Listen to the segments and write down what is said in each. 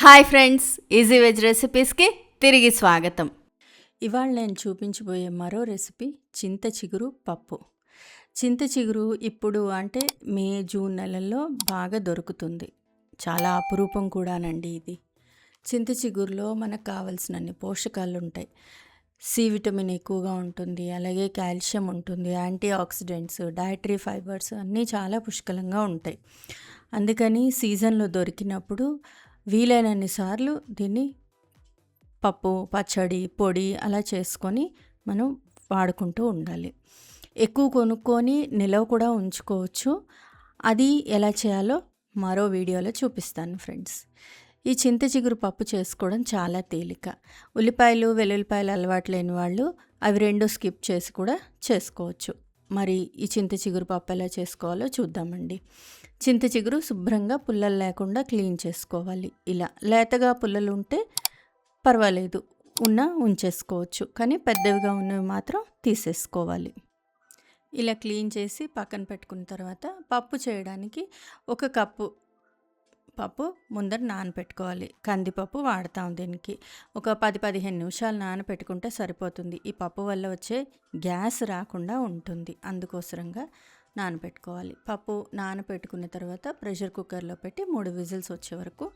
Hi friends, easy veg రెసిపీస్కి తిరిగి స్వాగతం. ఇవాళ నేను చూపించబోయే మరో రెసిపీ చింత చిగురు పప్పు. చింత చిగురు ఇప్పుడు అంటే మే జూన్ నెలల్లో బాగా దొరుకుతుంది. చాలా అపురూపం కూడానండి ఇది. చింత చిగురులో మనకు కావలసినన్ని పోషకాలు ఉంటాయి. సి విటమిన్ ఎక్కువగా ఉంటుంది, అలాగే కాల్షియం ఉంటుంది, యాంటీ ఆక్సిడెంట్స్, డైటరీ ఫైబర్స్ అన్నీ చాలా పుష్కలంగా ఉంటాయి. అందుకని సీజన్లో దొరికినప్పుడు వీలైనన్ని సార్లు దీన్ని పప్పు, పచ్చడి, పొడి అలా చేసుకొని మనం వాడుకుంటూ ఉండాలి. ఎక్కువ కొనుక్కొని నిలవ కూడా ఉంచుకోవచ్చు. అది ఎలా చేయాలో మరో వీడియోలో చూపిస్తాను ఫ్రెండ్స్. ఈ చింత చిగురు పప్పు చేసుకోవడం చాలా తేలిక. ఉల్లిపాయలు, వెల్లుల్లిపాయలు అలవాటు లేని వాళ్ళు అవి రెండు స్కిప్ చేసి కూడా చేసుకోవచ్చు. మరి ఈ చింత చిగురు పప్పు ఎలా చేసుకోవాలో చూద్దామండి. చింత చిగురు శుభ్రంగా పుల్లలు లేకుండా క్లీన్ చేసుకోవాలి. ఇలా లేతగా పుల్లలు ఉంటే పర్వాలేదు, ఉంచేసుకోవచ్చు. కానీ పెద్దవిగా ఉన్నవి మాత్రం తీసేసుకోవాలి. ఇలా క్లీన్ చేసి పక్కన పెట్టుకున్న తర్వాత పప్పు చేయడానికి 1 కప్పు పప్పు ముందర నానబెట్టుకోవాలి. కందిపప్పు వాడతాం దీనికి. ఒక 10-15 నిమిషాలు నానబెట్టుకుంటే సరిపోతుంది. ఈ పప్పు వల్ల వచ్చే గ్యాస్ రాకుండా ఉంటుంది. అందుకోసరంగా నానబెట్టుకోవాలి. పప్పు నానబెట్టుకున్న తర్వాత ప్రెషర్ కుక్కర్లో పెట్టి 3 విజిల్స్ వచ్చే వరకు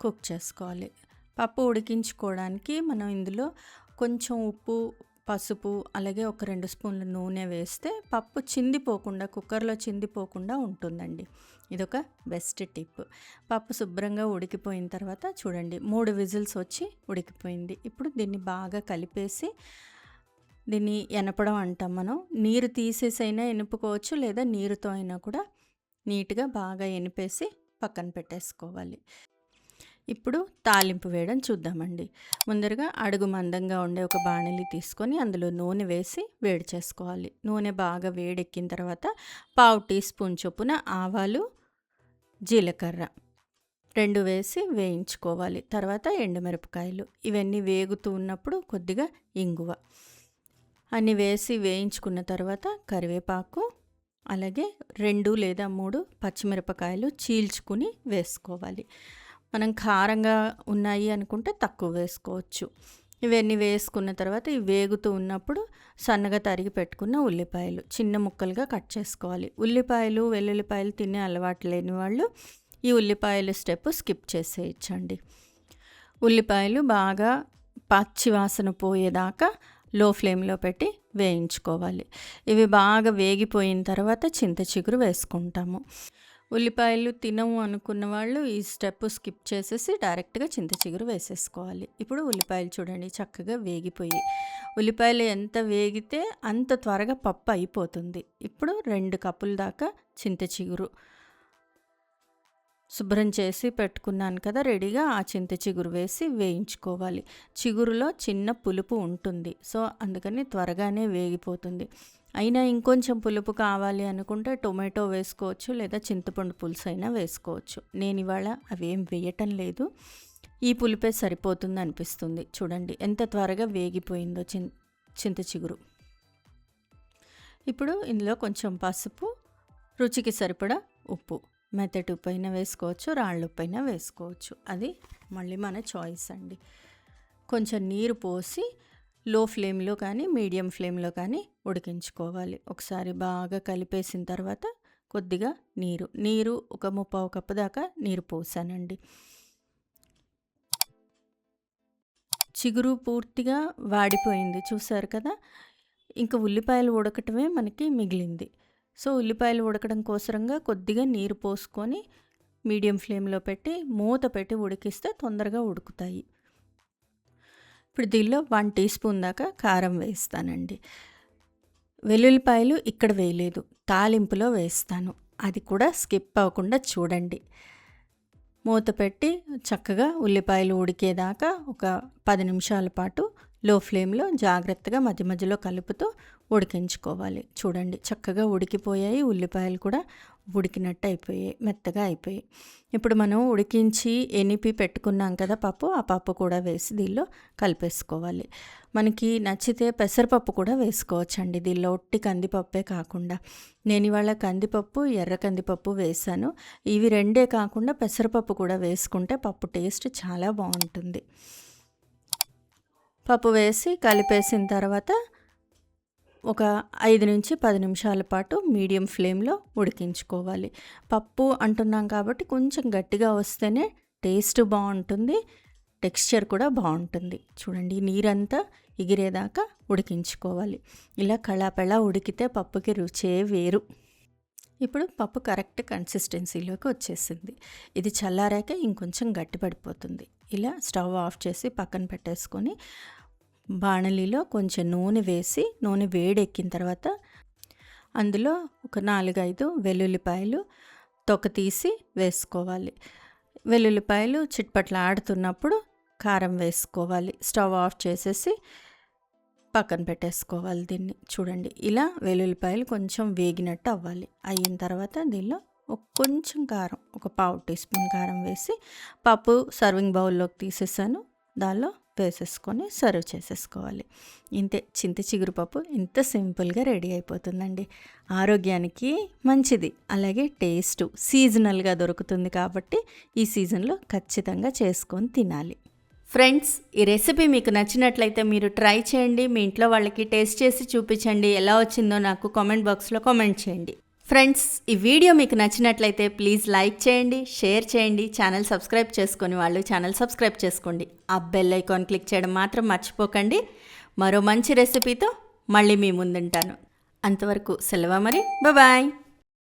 కుక్ చేసుకోవాలి. పప్పు ఉడికించుకోవడానికి మనం ఇందులో కొంచెం ఉప్పు, పసుపు, అలాగే ఒక 2 స్పూన్ల నూనె వేస్తే పప్పు చిందిపోకుండా, కుక్కర్లో చిందిపోకుండా ఉంటుందండి. ఇదొక బెస్ట్ టిప్. పప్పు శుభ్రంగా ఉడికిపోయిన తర్వాత చూడండి 3 విజిల్స్ వచ్చి ఉడికిపోయింది. ఇప్పుడు దీన్ని బాగా కలిపేసి దీన్ని ఎనపడం అంటాం మనం. నీరు తీసేసైనా ఎనుపుకోవచ్చు, లేదా నీరుతో అయినా కూడా నీట్గా బాగా ఎనిపేసి పక్కన పెట్టేసుకోవాలి. ఇప్పుడు తాలింపు వేయడం చూద్దామండి. ముందరగా అడుగు మందంగా ఉండే ఒక బాణలి తీసుకొని అందులో నూనె వేసి వేడి చేసుకోవాలి. నూనె బాగా వేడెక్కిన తర్వాత 1/2 టీ స్పూన్ చొప్పున ఆవాలు, జీలకర్ర 2 వేసి వేయించుకోవాలి. తర్వాత ఎండుమిరపకాయలు ఇవన్నీ వేగుతూ ఉన్నప్పుడు కొద్దిగా ఇంగువ అన్నీ వేసి వేయించుకున్న తర్వాత కరివేపాకు, అలాగే 2 లేదా 3 పచ్చిమిరపకాయలు చీల్చుకుని వేసుకోవాలి. మనం కారంగా ఉన్నాయి అనుకుంటే తక్కువ వేసుకోవచ్చు. ఇవన్నీ వేసుకున్న తర్వాత ఇవి వేగుతూ ఉన్నప్పుడు సన్నగా తరిగి పెట్టుకున్న ఉల్లిపాయలు చిన్న ముక్కలుగా కట్ చేసుకోవాలి. ఉల్లిపాయలు, వెల్లుల్లిపాయలు తినే అలవాటు లేని వాళ్ళు ఈ ఉల్లిపాయలు స్టెప్ స్కిప్ చేసేయచ్చండి. ఉల్లిపాయలు బాగా పచ్చి వాసన పోయేదాకా లో ఫ్లేమ్లో పెట్టి వేయించుకోవాలి. ఇవి బాగా వేగిపోయిన తర్వాత చింత చిగురు వేసుకుంటాము. ఉల్లిపాయలు తినము అనుకున్న వాళ్ళు ఈ స్టెప్ స్కిప్ చేసేసి డైరెక్ట్గా చింత చిగురు వేసేసుకోవాలి. ఇప్పుడు ఉల్లిపాయలు చూడండి చక్కగా వేగిపోయి, ఉల్లిపాయలు ఎంత వేగితే అంత త్వరగా పప్పు అయిపోతుంది. ఇప్పుడు 2 కప్పుల దాకా చింత చిగురు శుభ్రం చేసి పెట్టుకున్నాను కదా రెడీగా, ఆ చింత చిగురు వేసి వేయించుకోవాలి. చిగురులో చిన్న పులుపు ఉంటుంది, సో అందుకని త్వరగానే వేగిపోతుంది. అయినా ఇంకొంచెం పులుపు కావాలి అనుకుంటే టొమాటో వేసుకోవచ్చు, లేదా చింతపండు పులుసు అయినా వేసుకోవచ్చు. నేను ఇవాళ అవేం వేయటం లేదు, ఈ పులుపే సరిపోతుంది అనిపిస్తుంది. చూడండి ఎంత త్వరగా వేగిపోయిందో చింత చిగురు. ఇప్పుడు ఇందులో కొంచెం పసుపు, రుచికి సరిపడా ఉప్పు, మెత్తటి ఉప్పు అయినా వేసుకోవచ్చు, రాళ్ళ ఉప్పు అయినా వేసుకోవచ్చు, అది మళ్ళీ మన చాయిస్ అండి. కొంచెం నీరు పోసి లో ఫ్లేమ్లో కానీ మీడియం ఫ్లేమ్లో కానీ ఉడికించుకోవాలి. ఒకసారి బాగా కలిపేసిన తర్వాత కొద్దిగా నీరు ఒక 3/4 కప్పు దాకా నీరు పోసానండి. చిగురు పూర్తిగా వాడిపోయింది చూసారు కదా. ఇంకా ఉల్లిపాయలు ఉడకటమే మనకి మిగిలింది. సో ఉల్లిపాయలు ఉడకడం కోసరంగా కొద్దిగా నీరు పోసుకొని మీడియం ఫ్లేమ్లో పెట్టి మూత పెట్టి ఉడికిస్తే తొందరగా ఉడుకుతాయి. ఇప్పుడు దీనిలో 1 టీ స్పూన్ దాకా కారం వేస్తానండి. వెల్లుల్లిపాయలు ఇక్కడ వేయలేదు, తాలింపులో వేస్తాను, అది కూడా స్కిప్ అవ్వకుండా చూడండి. మూత పెట్టి చక్కగా ఉల్లిపాయలు ఉడికేదాకా ఒక 10 నిమిషాల పాటు లో ఫ్లేమ్లో జాగ్రత్తగా మధ్య మధ్యలో కలుపుతూ ఉడికించుకోవాలి. చూడండి చక్కగా ఉడికిపోయాయి, ఉల్లిపాయలు కూడా ఉడికినట్టు అయిపోయాయి, మెత్తగా అయిపోయాయి. ఇప్పుడు మనం ఉడికించి ఎనిపి పెట్టుకున్నాం కదా పప్పు, ఆ పప్పు కూడా వేసి దీనిలో కలిపేసుకోవాలి. మనకి నచ్చితే పెసరపప్పు కూడా వేసుకోవచ్చండి దీనిలో, ఒట్టి కందిపప్పే కాకుండా. నేను ఇవాళ కందిపప్పు, ఎర్ర కందిపప్పు వేసాను. ఇవి రెండే కాకుండా పెసరపప్పు కూడా వేసుకుంటే పప్పు టేస్ట్ చాలా బాగుంటుంది. పప్పు వేసి కలిపేసిన తర్వాత ఒక 5 నుంచి 10 నిమిషాల పాటు మీడియం ఫ్లేమ్లో ఉడికించుకోవాలి. పప్పు అంటున్నాం కాబట్టి కొంచెం గట్టిగా వస్తేనే టేస్ట్ బాగుంటుంది, టెక్స్చర్ కూడా బాగుంటుంది. చూడండి, నీరంతా ఎగిరేదాకా ఉడికించుకోవాలి. ఇలా కళాపెళా ఉడికితే పప్పుకి రుచే వేరు. ఇప్పుడు పప్పు కరెక్ట్ కన్సిస్టెన్సీలోకి వచ్చేసింది. ఇది చల్లారాక ఇంకొంచెం గట్టిపడిపోతుంది. ఇలా స్టవ్ ఆఫ్ చేసి పక్కన పెట్టేసుకొని బాణలిలో కొంచెం నూనె వేసి, నూనె వేడెక్కిన తర్వాత అందులో ఒక 4-5 వెల్లుల్లిపాయలు తొక్క తీసి వేసుకోవాలి. వెల్లుల్లిపాయలు చిట్పట్లాడుతున్నప్పుడు కారం వేసుకోవాలి. స్టవ్ ఆఫ్ చేసేసి పక్కన పెట్టేసుకోవాలి దీన్ని. చూడండి, ఇలా వెల్లుల్లిపాయలు కొంచెం వేగినట్టు అవ్వాలి. అయిన తర్వాత దీనిలో కొంచెం కారం, ఒక 1/2 టీ స్పూన్ కారం వేసి పప్పు సర్వింగ్ బౌల్లోకి తీసేసాను. దానిలో వేసేసుకొని సర్వ్ చేసేసుకోవాలి. ఇంతే, చింత చిగురు పప్పు ఇంత సింపుల్గా రెడీ అయిపోతుందండి. ఆరోగ్యానికి మంచిది, అలాగే టేస్ట్ సీజనల్గా దొరుకుతుంది కాబట్టి ఈ సీజన్లో ఖచ్చితంగా చేసుకొని తినాలి. ఫ్రెండ్స్, ఈ రెసిపీ మీకు నచ్చినట్లయితే మీరు ట్రై చేయండి. మీ ఇంట్లో వాళ్ళకి టేస్ట్ చేసి చూపించండి. ఎలా వచ్చిందో నాకు కామెంట్ బాక్స్లో కామెంట్ చేయండి. ఫ్రెండ్స్, ఈ వీడియో మీకు నచ్చినట్లయితే ప్లీజ్ లైక్ చేయండి, షేర్ చేయండి. ఛానల్ సబ్స్క్రైబ్ చేసుకొని వాళ్ళు ఛానల్ సబ్స్క్రైబ్ చేసుకోండి. ఆ బెల్ ఐకాన్ క్లిక్ చేయడం మాత్రం మర్చిపోకండి. మరో మంచి రెసిపీతో మళ్ళీ మీ ముందుంటాను. అంతవరకు సెలవు మరి. బాయ్.